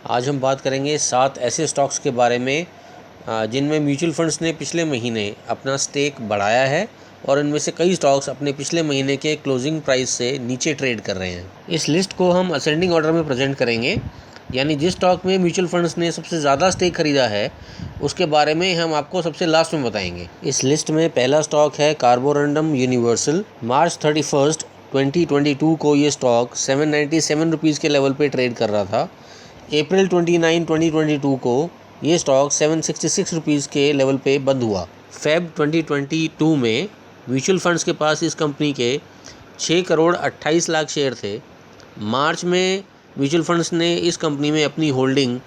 आज हम बात करेंगे 7 ऐसे स्टॉक्स के बारे में जिनमें म्यूचुअल फंड्स ने पिछले महीने अपना स्टेक बढ़ाया है और इनमें से कई स्टॉक्स अपने पिछले महीने के क्लोजिंग प्राइस से नीचे ट्रेड कर रहे हैं। इस लिस्ट को हम असेंडिंग ऑर्डर में प्रेजेंट करेंगे, यानी जिस स्टॉक में म्यूचुअल फंड्स ने सबसे ज़्यादा स्टेक खरीदा है उसके बारे में हम आपको सबसे लास्ट में बताएंगे। इस लिस्ट में पहला स्टॉक है कार्बोरंडम यूनिवर्सल। मार्च 31, 2022 को ये स्टॉक 797 रुपीज़ के लेवल पे ट्रेड कर रहा था। अप्रैल 29, 2022 को ये स्टॉक 766 रुपीज़ के लेवल पे बंद हुआ। फेब 2022 में म्यूचुअल फंड्स के पास इस कंपनी के 6 करोड़ 28 लाख शेयर थे। मार्च में म्यूचुअल फंड्स ने इस कंपनी में अपनी होल्डिंग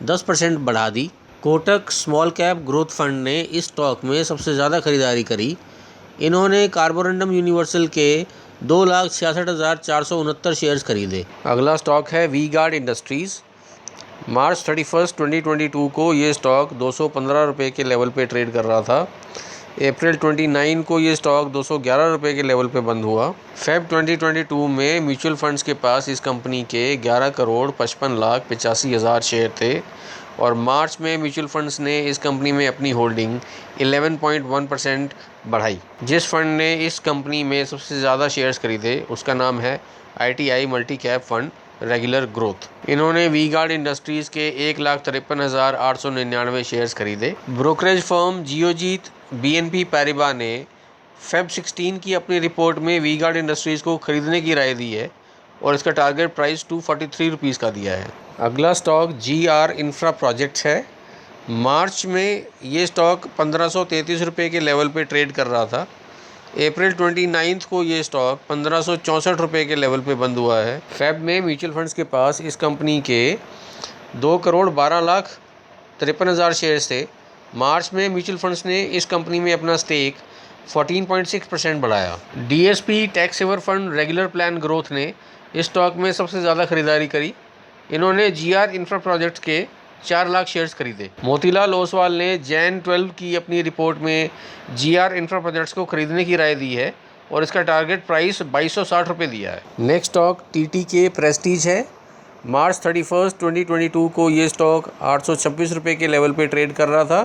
10% बढ़ा दी। Kotak small cap growth fund ने इस स्टॉक में सबसे ज़्यादा खरीदारी करी। इन्होंने कार्बोरंडम यूनिवर्सल के 2,66,469 शेयर्स खरीदे। अगला स्टॉक है वी गार्ड इंडस्ट्रीज़। मार्च 31, 2022 को ये स्टॉक 215 रुपये के लेवल पे ट्रेड कर रहा था। अप्रैल 29 को ये स्टॉक 211 रुपये के लेवल पे बंद हुआ। फेब 2022 में म्यूचुअल फंड्स के पास इस कंपनी के 11 करोड़ 55 लाख 85 हज़ार शेयर थे और मार्च में म्यूचुअल फंड्स ने इस कंपनी में अपनी होल्डिंग 11.1% बढ़ाई। जिस फंड ने इस कंपनी में सबसे ज़्यादा शेयर्स खरीदे उसका नाम है ITI multi cap fund regular growth. इन्होंने वी गार्ड इंडस्ट्रीज़ के 1,53,899 शेयर्स खरीदे। ब्रोकरेज फर्म जियोजीत BNP पैरिबा ने फेब 16 की अपनी रिपोर्ट में वी गार्ड इंडस्ट्रीज़ को खरीदने की राय दी है और इसका टारगेट प्राइस 243 रुपीज़ का दिया है। अगला स्टॉक GR इंफ्रा प्रोजेक्ट्स है। मार्च में ये स्टॉक 1533 रुपये के लेवल पे ट्रेड कर रहा था। अप्रैल 29 को ये स्टॉक 1564 रुपये के लेवल पे बंद हुआ है। फेब में म्यूचुअल फंड्स के पास इस कंपनी के 2 करोड़ 12 लाख 53 हज़ार शेयर्स थे। मार्च में म्यूचुअल फंड्स ने इस कंपनी में अपना स्टेक 14.6% बढ़ाया। DSP tax saver fund regular plan growth ने इस स्टॉक में सबसे ज़्यादा खरीदारी करी। इन्होंने GR इंफ्रा प्रोजेक्ट्स के 4 लाख शेयर्स खरीदे। मोतीलाल ओसवाल ने जैन 12 की अपनी रिपोर्ट में GR इंफ्रा प्रोजेक्ट्स को खरीदने की राय दी है और इसका टारगेट प्राइस 2260 रुपये दिया है। नेक्स्ट स्टॉक TTK प्रेस्टीज है। मार्च 31, 2022 को ये स्टॉक 826 रुपये के लेवल पे ट्रेड कर रहा था।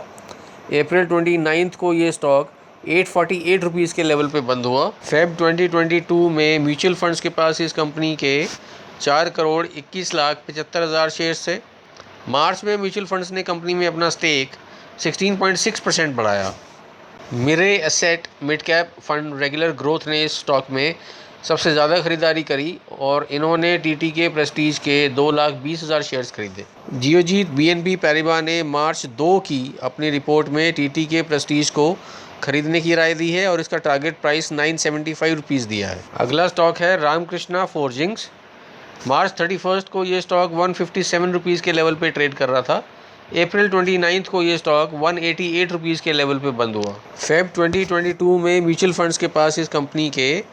अप्रैल 29 को ये स्टॉक 848 रुपीज़ के लेवल पे बंद हुआ। फेब 2022 में म्यूचुअल फंड्स के पास इस कंपनी के 4 करोड़ 21 लाख 75 हज़ार शेयर्स थे। मार्च में म्यूचुअल फंड्स ने कंपनी में अपना स्टेक 16.6% बढ़ाया। Mirae Asset mid cap fund regular growth ने इस स्टॉक में सबसे ज़्यादा खरीदारी करी और इन्होंने TTK प्रेस्टीज के 2,20,000 शेयर्स खरीदे। जियोजीत BNP पैरिबा ने मार्च 2 की अपनी रिपोर्ट में TTK प्रेस्टीज को खरीदने की राय दी है और इसका टारगेट प्राइस 975 रुपीज़ दिया है। अगला स्टॉक है रामकृष्णा फोर्जिंग्स। मार्च 31 को ये स्टॉक 157 रुपीज़ के लेवल पे ट्रेड कर रहा था। अप्रैल 29 को ये स्टॉक 188 रुपीज़ के लेवल पे बंद हुआ। फेब 2022 में म्यूचुअल फंड्स के पास इस कंपनी के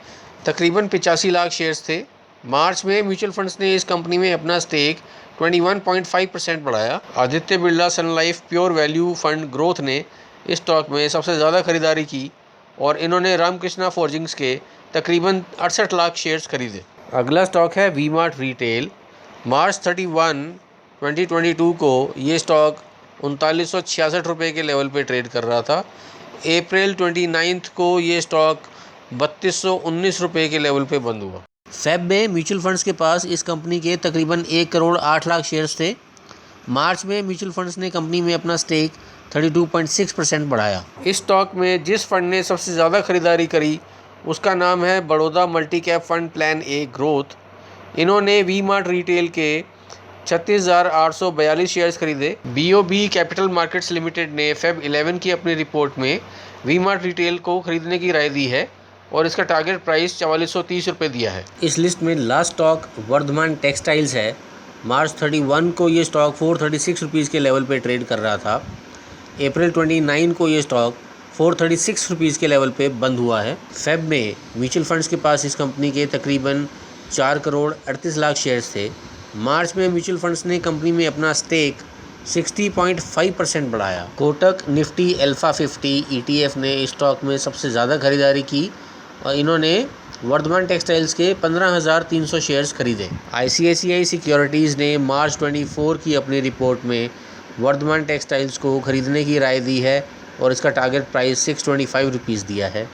तकरीबन 85 लाख शेयर्स थे। मार्च में म्यूचुअल फंड्स ने इस कंपनी में अपना स्टेक 21.5% बढ़ाया। Aditya Birla sun life pure value fund growth ने इस स्टॉक में सबसे ज़्यादा खरीदारी की और इन्होंने रामकृष्णा फोर्जिंग्स के तकरीबन 68 लाख शेयर्स खरीदे। अगला स्टॉक है वी मार्ट रिटेल। मार्च 31, 2022 को ये स्टॉक 3966 रुपये के लेवल पे ट्रेड कर रहा था। अप्रैल 29 को ये स्टॉक 3219 रुपये के लेवल पे बंद हुआ। फेब में म्यूचुअल फंड्स के पास इस कंपनी के तकरीबन 1 करोड़ 8 लाख शेयर्स थे। मार्च में म्यूचुअल फंड्स ने कंपनी में अपना स्टेक 32.6% बढ़ाया। इस स्टॉक में जिस फंड ने सबसे ज़्यादा खरीदारी करी उसका नाम है Baroda multi cap fund plan A growth. इन्होंने वी मार्ट रिटेल के 36,842 शेयर्स खरीदे। BOB कैपिटल मार्केट्स लिमिटेड ने फेब 11 की अपनी रिपोर्ट में वी मार्ट रिटेल को खरीदने की राय दी है और इसका टारगेट प्राइस 4430 रुपये दिया है। इस लिस्ट में लास्ट स्टॉक वर्धमान टेक्सटाइल्स है। मार्च 31 को ये स्टॉक 436 रुपीज़ के लेवल पे ट्रेड कर रहा था। अप्रैल 29 को ये स्टॉक 436 रुपीज़ के लेवल पे बंद हुआ है। फेब में म्यूचुअल फंड्स के पास इस कंपनी के तकरीबन 4 करोड़ 38 लाख शेयर्स थे। मार्च में म्यूचुअल फंड्स ने कंपनी में अपना स्टेक 60.5% बढ़ाया। कोटक निफ्टी अल्फा 50 ETF ने इस स्टॉक में सबसे ज़्यादा खरीदारी की और इन्होंने वर्धमान टेक्सटाइल्स के 15,300 शेयर्स खरीदे। ICICI सिक्योरिटीज़ ने मार्च 24 की अपनी रिपोर्ट में वर्धमान टेक्सटाइल्स को खरीदने की राय दी है और इसका टारगेट प्राइस 625 रुपीज़ दिया है।